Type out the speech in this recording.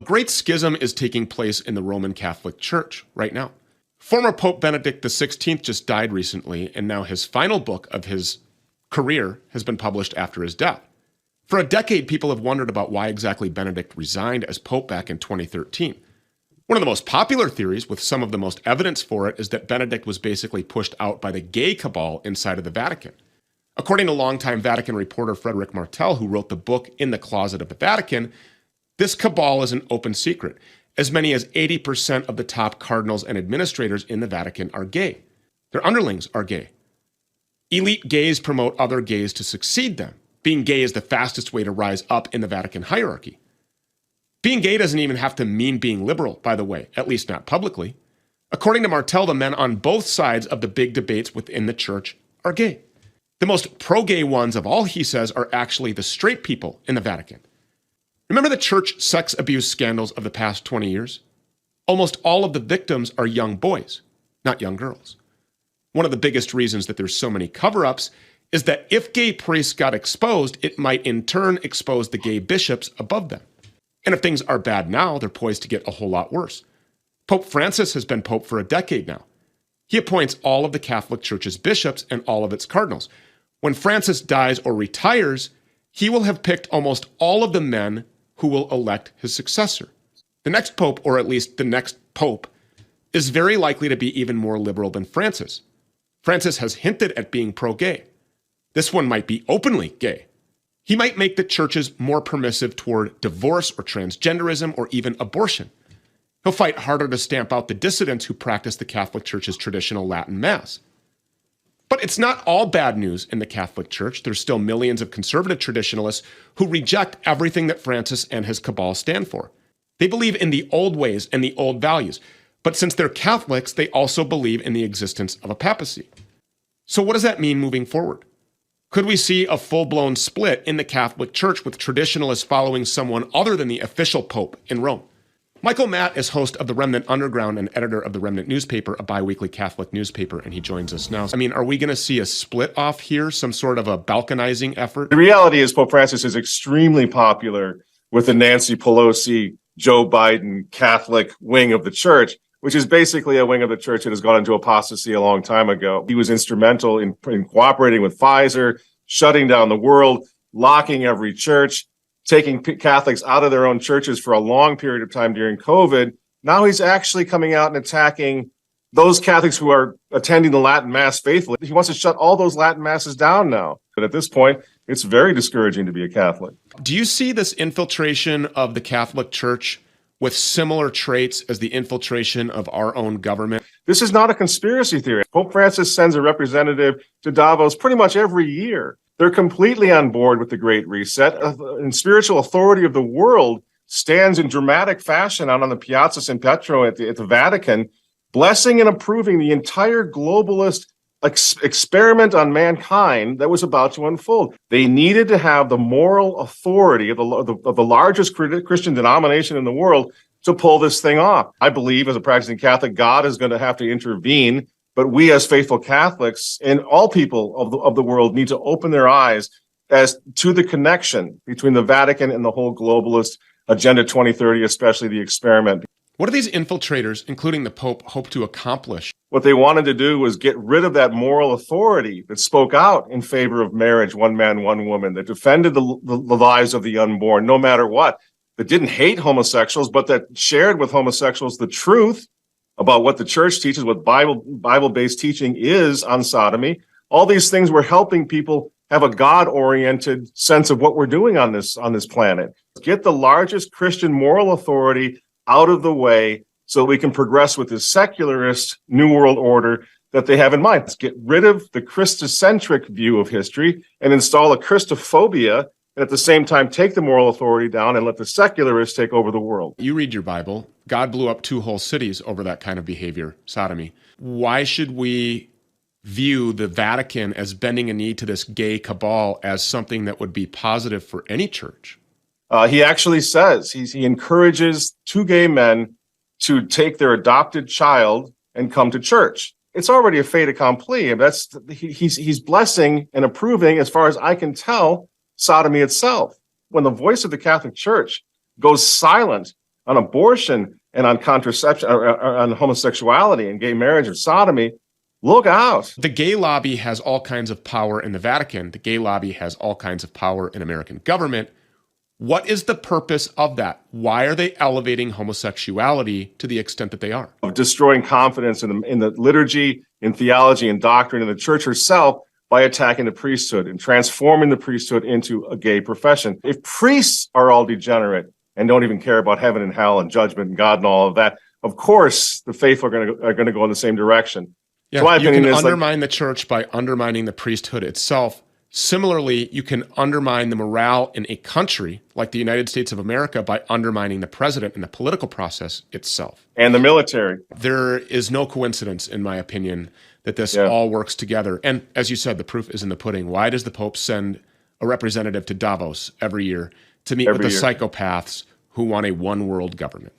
A great schism is taking place in the Roman Catholic Church right now. Former Pope Benedict XVI just died recently, and now his final book of his career has been published after his death. For a decade, people have wondered about why exactly Benedict resigned as Pope back in 2013. One of the most popular theories, with some of the most evidence for it, is that Benedict was basically pushed out by the gay cabal inside of the Vatican. According to longtime Vatican reporter Frederick Martel, who wrote the book In the Closet of the Vatican, this cabal is an open secret. As many as 80% of the top cardinals and administrators in the Vatican are gay. Their underlings are gay. Elite gays promote other gays to succeed them. Being gay is the fastest way to rise up in the Vatican hierarchy. Being gay doesn't even have to mean being liberal, by the way, at least not publicly. According to Martel, the men on both sides of the big debates within the church are gay. The most pro-gay ones of all, he says, are actually the straight people in the Vatican. Remember the church sex abuse scandals of the past 20 years? Almost all of the victims are young boys, not young girls. One of the biggest reasons that there's so many cover-ups is that if gay priests got exposed, it might in turn expose the gay bishops above them. And if things are bad now, they're poised to get a whole lot worse. Pope Francis has been pope for a decade now. He appoints all of the Catholic Church's bishops and all of its cardinals. When Francis dies or retires, he will have picked almost all of the men who will elect his successor. The next pope, or at least the next pope, is very likely to be even more liberal than Francis. Francis has hinted at being pro-gay. This one might be openly gay. He might make the churches more permissive toward divorce or transgenderism or even abortion. He'll fight harder to stamp out the dissidents who practice the Catholic Church's traditional Latin Mass. But it's not all bad news in the Catholic Church. There's still millions of conservative traditionalists who reject everything that Francis and his cabal stand for. They believe in the old ways and the old values. But since they're Catholics, they also believe in the existence of a papacy. So what does that mean moving forward? Could we see a full-blown split in the Catholic Church with traditionalists following someone other than the official pope in Rome? Michael Matt is host of the Remnant Underground and editor of the Remnant newspaper, a bi-weekly Catholic newspaper, and he joins us now. I mean, are we going to see a split off here, some sort of a balkanizing effort? The reality is Pope Francis is extremely popular with the Nancy Pelosi, Joe Biden Catholic wing of the church, which is basically a wing of the church that has gone into apostasy a long time ago. He was instrumental in cooperating with Pfizer, shutting down the world, locking every church, taking Catholics out of their own churches for a long period of time during COVID. Now he's actually coming out and attacking those Catholics who are attending the Latin Mass faithfully. He wants to shut all those Latin Masses down now. But at this point, it's very discouraging to be a Catholic. Do you see this infiltration of the Catholic Church with similar traits as the infiltration of our own government? This is not a conspiracy theory. Pope Francis sends a representative to Davos pretty much every year. They're completely on board with the Great Reset. And spiritual authority of the world stands in dramatic fashion out on the Piazza San Pietro at the Vatican, blessing and approving the entire globalist experiment on mankind that was about to unfold. They needed to have the moral authority of the largest Christian denomination in the world to pull this thing off. I believe, as a practicing Catholic, God is going to have to intervene. But we as faithful Catholics and all people of the world need to open their eyes as to the connection between the Vatican and the whole globalist Agenda 2030, especially the experiment. What do these infiltrators, including the Pope, hope to accomplish? What they wanted to do was get rid of that moral authority that spoke out in favor of marriage, one man, one woman, that defended the lives of the unborn, no matter what, that didn't hate homosexuals, but that shared with homosexuals the truth about what the church teaches, what Bible-based teaching is on sodomy. All these things were helping people have a God-oriented sense of what we're doing on this planet. Get the largest Christian moral authority out of the way so we can progress with this secularist New World Order that they have in mind. Let's get rid of the Christocentric view of history and install a Christophobia, and at the same time take the moral authority down and let the secularists take over the world. You read your Bible. God blew up 2 whole cities over that kind of behavior, sodomy. Why should we view the Vatican as bending a knee to this gay cabal as something that would be positive for any church? He actually says he encourages 2 gay men to take their adopted child and come to church. It's already a fait accompli. He's blessing and approving, as far as I can tell, sodomy itself. When the voice of the Catholic Church goes silent on abortion and on contraception, or on homosexuality and gay marriage or sodomy, look out. The gay lobby has all kinds of power in the Vatican. The gay lobby has all kinds of power in American government. What is the purpose of that? Why are they elevating homosexuality to the extent that they are? Of destroying confidence in the liturgy, in theology, and doctrine, in the church herself, by attacking the priesthood and transforming the priesthood into a gay profession. If priests are all degenerate and don't even care about heaven and hell and judgment and God and all of that, of course the faithful are going to go in the same direction. Yeah, so my you opinion can is undermine the church by undermining the priesthood itself. Similarly, you can undermine the morale in a country like the United States of America by undermining the president and the political process itself. And the military. There is no coincidence, in my opinion, that this all works together. And as you said, the proof is in the pudding. Why does the Pope send a representative to Davos every year to meet with the psychopaths who want a one-world government?